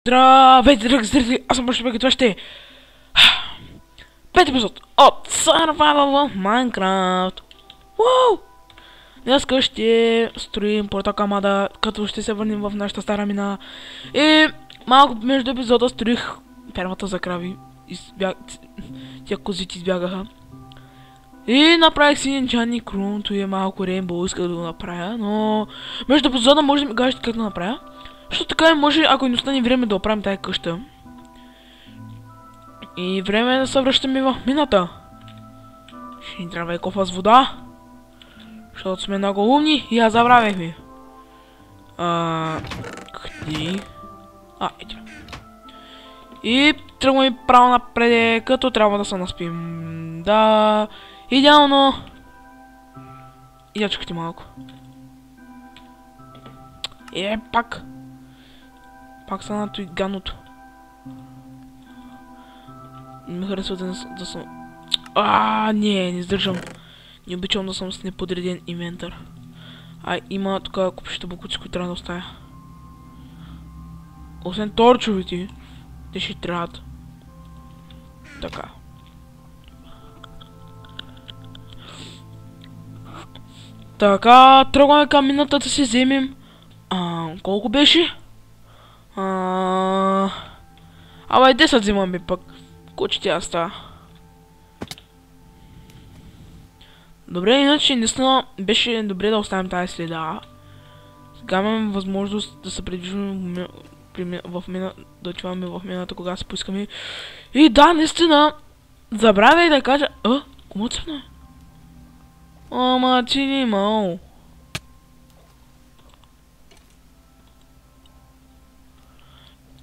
Здравейте, драги зрители, аз съм Бършебек и това ще е пети епизод от Survival в Minecraft. Уау! Днеска ще строим порта камада, като ще се върнем в нашата стара мина. И малко между епизода строих фермата за крави. Тия козите избягаха. И направих си енчанни крун, той е малко рейнбоу, исках да го направя, но между епизода може да ми кажете как да направя. Защото така може, ако ни остане време да оправим тая къща. И време е да се връщаме в мината. Ще ни трябва и кофа с вода. Защото сме много умни и я забравяхме. Къде? Ето. И тръгваме право напред, като трябва да се наспим. Да, идеално. И я чакайте малко. Пак. Пак са на той ганото. Не ми харесва да съм... не издържам. Не обичам да съм с неподреден инвентар. Има тук купища букуци, които трябва да оставя. Освен торчовете, те ще трябват. Така. Така, тръгваме към мината да си вземем. Колко беше? 10 взимаме пък. Куче тя става. Добре, иначе наистина беше добре да оставим тази следа. Сега имаме възможност да се придвижваме в мината, да отиваме в мината, кога се поискаме. И да, наистина, забравяй да кажа... Кому цъфна? Ама ти не имал.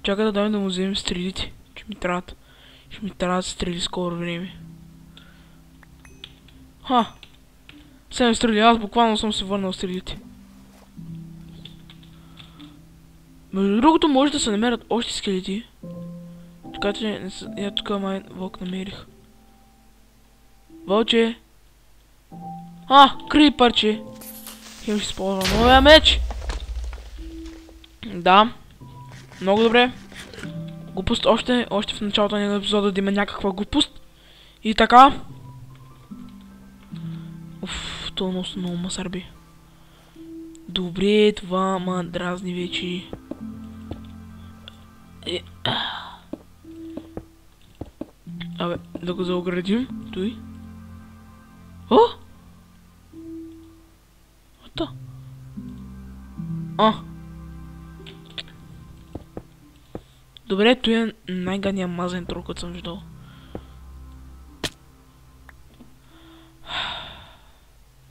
Чакай да дойдем да му вземем стрелите. Ще ми трябват стрели скоро време. Сега ми стрели, аз буквално съм се върнал стрелите. Между другото може да се намерят още скелети. Така че я тук май вълк намерих. Вълче! Крипърче! Хем ще използвам новия меч! Да. Много добре. Глупост още в началото на епизода да има някаква глупост. И така. Това нос много ма сърби. Добре, това ма дразни вече. Да го заоградим. Той. Ата. Добре, той е най-гадният мазен трол, който съм виждал.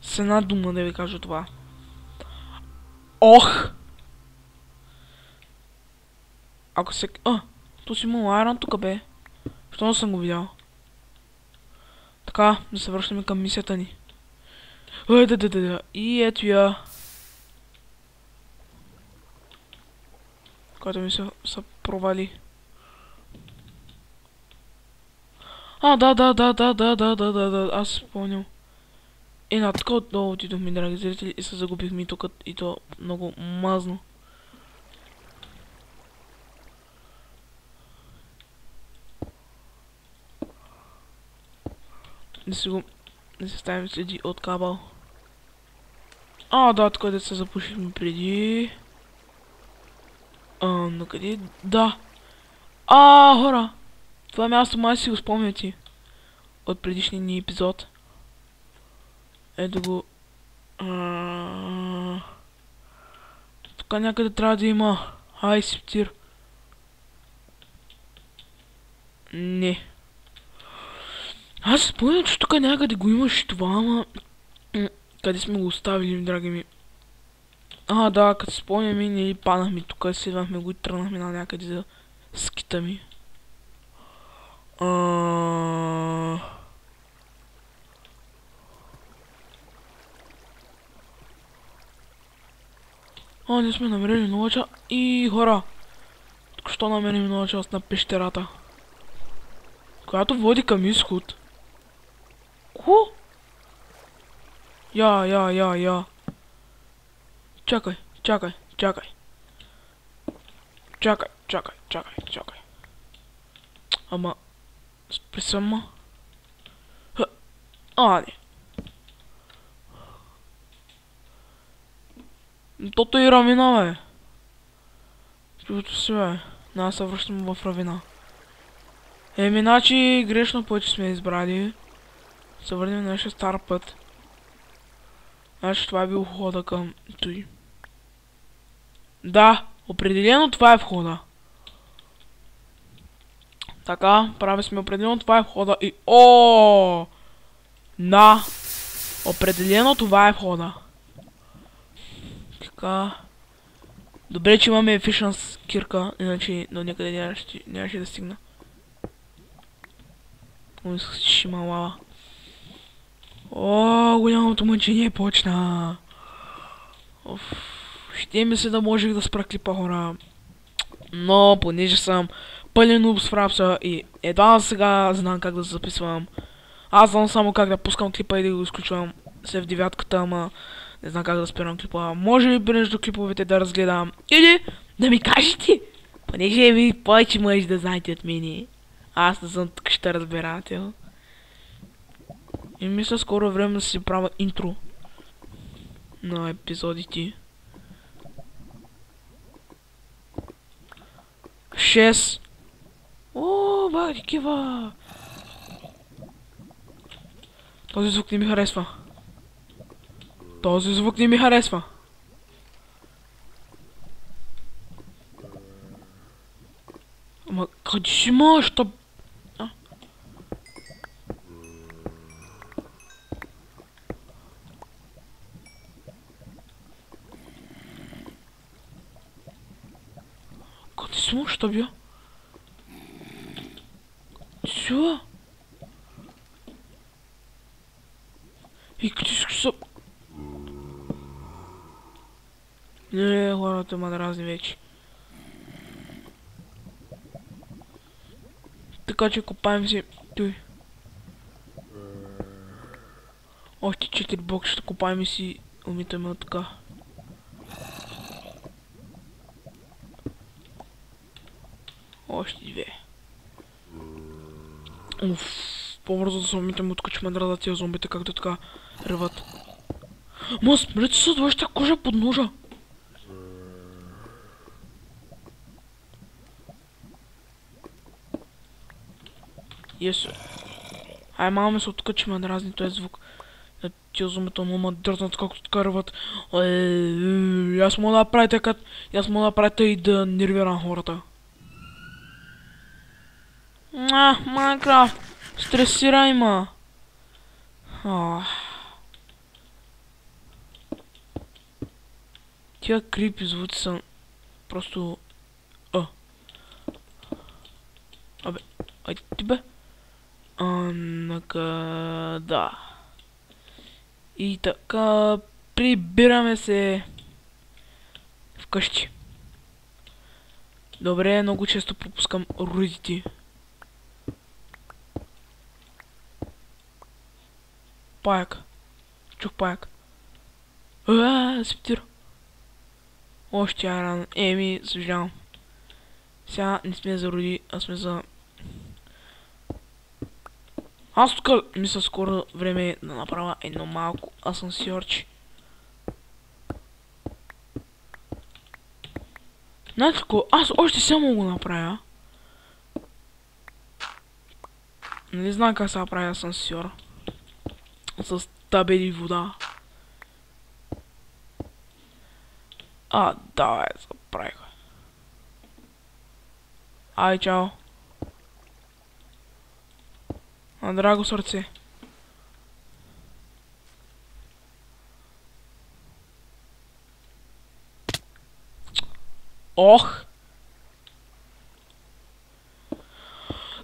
С една дума да ви кажа това. Ох! Ако се... то си имал айрон тук, бе. Що не съм го видял? Така, да се връщаме към мисията ни. И ето я. Който ми се провали. Да, аз спомням. На така отдолу отидохме, драги зрители, и се загубихме тук, и то много мазно. Да се ставим следи от кабел. Да, тук да се запушихме преди. Накъде? Да. Хора! Това място май си го спомняте. От предишния ни епизод. Ето го... Тук някъде трябва да има айсептир. Не. Аз спомням, че тук някъде го имаш това, ама... Къде сме го оставили, драги ми? Да, като спомняме, ние паднахме тук, седвахме го и тръгнахме на някъде за скитами. Ние сме намерили нова част. И хора! Тук що намерим нова част на пещерата? Която води към изход. Ко? Я. Чакай. Чакай. Ама... Спри сама. Не. Тото и равнина, бе. Чувството си, бе. Няма се връщам в равнина. Значи грешно път сме избрали. Се върнем на нашия стар път. Значи това е бил входа към той. Да, определено това е входа. Така, прави сме определено това е входа и... Да, определено това е входа. Така... Добре, че имаме ефишенс кирка, иначе до някъде нямаше да стигна. Ще има лава. Голямото мъчение почна. Ще ми се да можех да спра клипа, хора. Но, понеже съм пълен нуб с фрапса и едва сега знам как да записвам. Аз знам само как да пускам клипа и да го изключвам се в девятката, ама не знам как да спирам клипа. Може ли между клиповете да разгледам? Или да ми кажете, понеже ви повече може да знаете от мене. Аз не съм тук ще разбирател. И мисля скоро време да си правя интро на епизодите. 6. Бах, такива. Този звук не ми харесва. Ама къде си можеш, то... Къде си можеш, то бия? Чува? И къде си са... Не, хората ма дразни вече. Така че копаем си той. Още 4 блока ще копаем и си умитаме от така. Още 2. По-бързо да се умитаме от тук, че ме дразат тия зомбите, както така реват. Ма смрете се, това ще кожа под ножа. Ай, мама ми се оттука, че ме дразни този звук. Тия зомбите много ме дързнат, както така реват. Аз мога да направя така, аз мога да направя и да нервирам хората. Майнкрафт, стресирай ма. Тия крипи звуци са просто... Абе, айде ти бе. Да. И така, прибираме се вкъщи. Добре, много често пропускам рудите. Паяк. Чух паяк. Септир. Още рано. Съжалявам. Сега не сме за руди, а сме за... Аз тук мисля скоро време да направя едно малко асансьорче. Знаете какво? Аз още само го направя. Не знам как се направи асансьор. С табели вода. Да, забравих. Ай, чао. Драго сърце.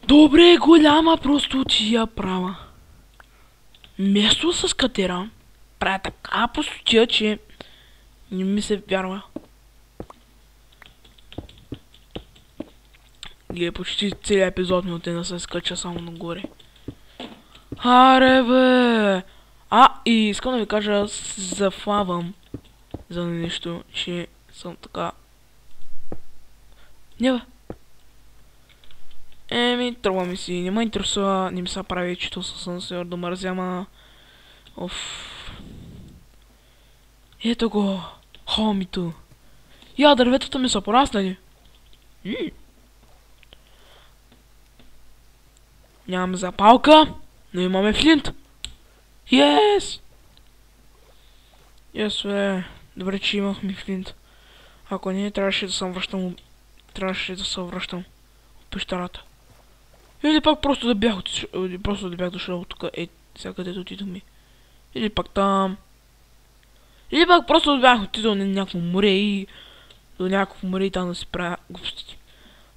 Добре, голяма просто тия права. Место с катера правя така простотия, че не ми се вярва. Почти целият епизод ми отида да се скача само нагоре. Аре бе! И искам да ви кажа, зафавам за нещо, че съм така... Не бе! Еми, тръгва ми си, не ме интересува, не ми се прави, чето със сенсор да мързя, ама... Оф... Ето го, хомито. Я, дърветата ми са пораснали. Нямаме запалка, но имаме флинт. Yes! Yes, бе. Добре, че имахме флинт. Ако не, трябваше да се връщам. Трябваше да се връщам от пещерата. Или пак просто да бях дошъл от тук, сега където отидохме. Или пак там. Или пак просто да бях отидал на някакво море и до някакво море и там да си правя глупости.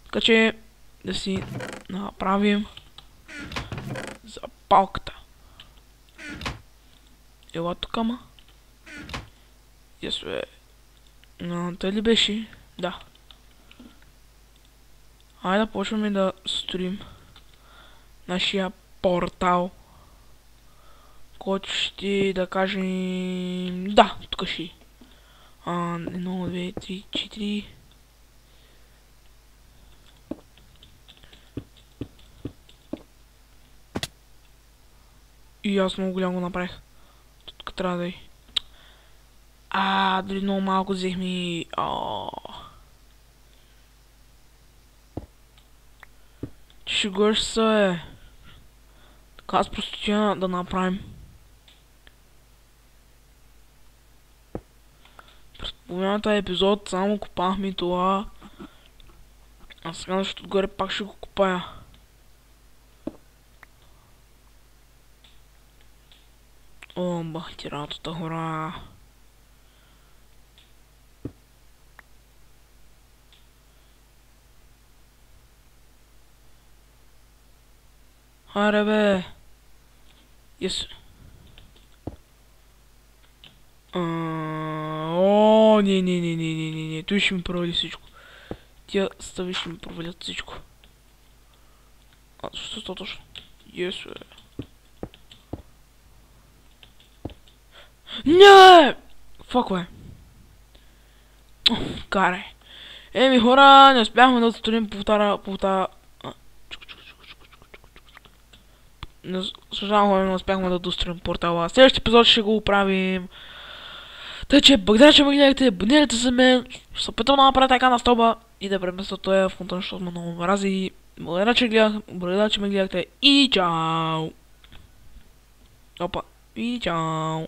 Така че да си направим запалката. Ела тук, ама. Yes, бе. Тъй ли беше? Да. Айде да почваме да строим нашия портал, който ще да кажем... Да, тук ще. 1, 2, 3, 4. И аз много голямо го направих. Тук трябва да е. Дали много малко взехме. Ще гърш се. Така аз просто тя да направим. През половината епизод само копахме това. А сега защото отгоре пак ще го копая. О, бахтиратата, хора. Аре бе. Yes. О, не. Той ще ми провали всичко. Тия стави ще ми провалят всичко. Защо точно? Yes, бе. Не! Фак, бе. Карай. Еми, хора, не успяхме да отстроим полта. Съжалявам, не успяхме да достроим портала. Следващия епизод ще го оправим. Тъй че, благодаря, че ме гледахте, абонирайте се мен, ще се опитам да направя така на стоба и да преместя този фонтан, защото ме много мрази. Благодаря, че ме гледахте и чао! Опа, и чао!